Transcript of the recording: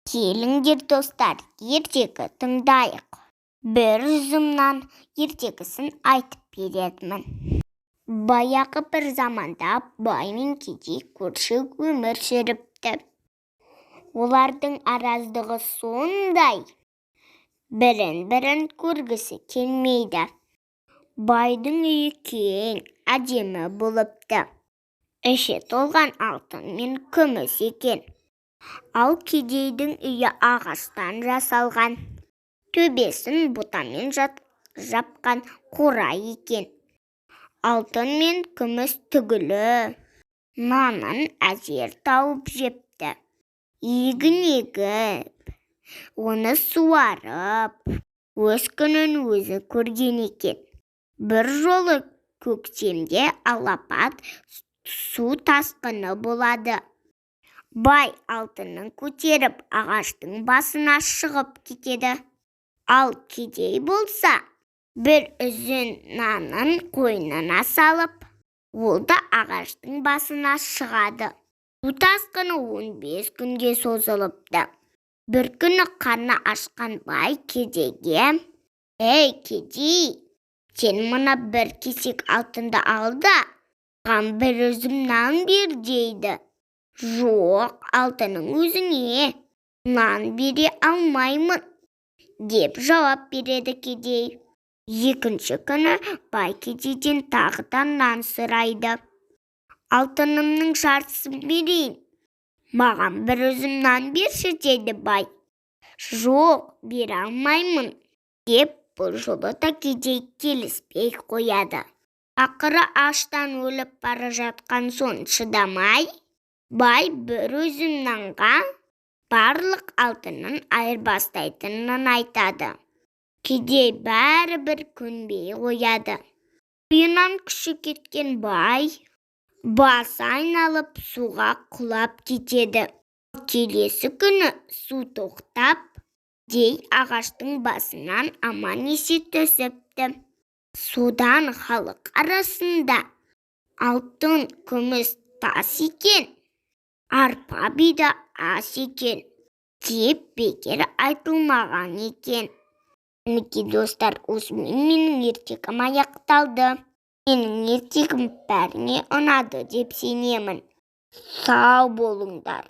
Келіңдер достар, ертегі тыңдайық. Бір үзімнан ертегісін айтып беретінмін. Баяғы бір заманда бай мен кедей көрші өмір сүріпті. Олардың араздығы сондай, бірін көргісі келмейді. Байдың үйі кең, әдемі болыпты. Іші толған алтын мен күміс екен. Ал кедейдің үйі ағаштан жасалған, төбесін бұтамен жапқан қора екен. Алтын мен күміс түгілі нанын әзер тауып жепті. Егін егіп, оны суарып, өз күнін өзі көрген екен. Бір жолы көктемде алапат су тасқыны болады. Бай алтынын көтеріп ағаштың басына шығып кетеді. Ал кедей болса, бір үзін нанын қойнына салып, ол да ағаштың басына шығады. Су тасқыны 15 күнге созылыпты. Бір күні қарны ашқан бай кедейге: «Ей, кедей, сен мына бір кесек алтынды ал да, маған бір үзім нан бер» дейді. «Жоқ, алтынның өзіңе нан бере алмаймын» деп жауап береді кедей. Екінші күні бай кедейден тағы да нан сұрайды. «Алтынымның жартысын берейін, маған бір үзім нан берші» дейді бай. «Жоқ, бере алмаймын» деп бұл жолы да кедей келіспей қояды. Ақыры аштан өліп бара жатқан соң шыдамай, бай бір үзім нанға барлық алтынын айырбастайтынын айтады. Кедей бәрібір көнбей қояды. Ойынан күші кеткен бай басы айналып суға құлап кетеді. Келесі күні су тоқтап, кедей ағаштың басынан аман-есе түсіпті. Содан халық арасында алтын, күміс тас екен, арпа бида ас екен деп бекер айтылмаған екен. Мінекей достар, осымен менің ертегім аяқталды. Менің ертегім бәріңе ұнады деп сенемін. Сау болыңдар.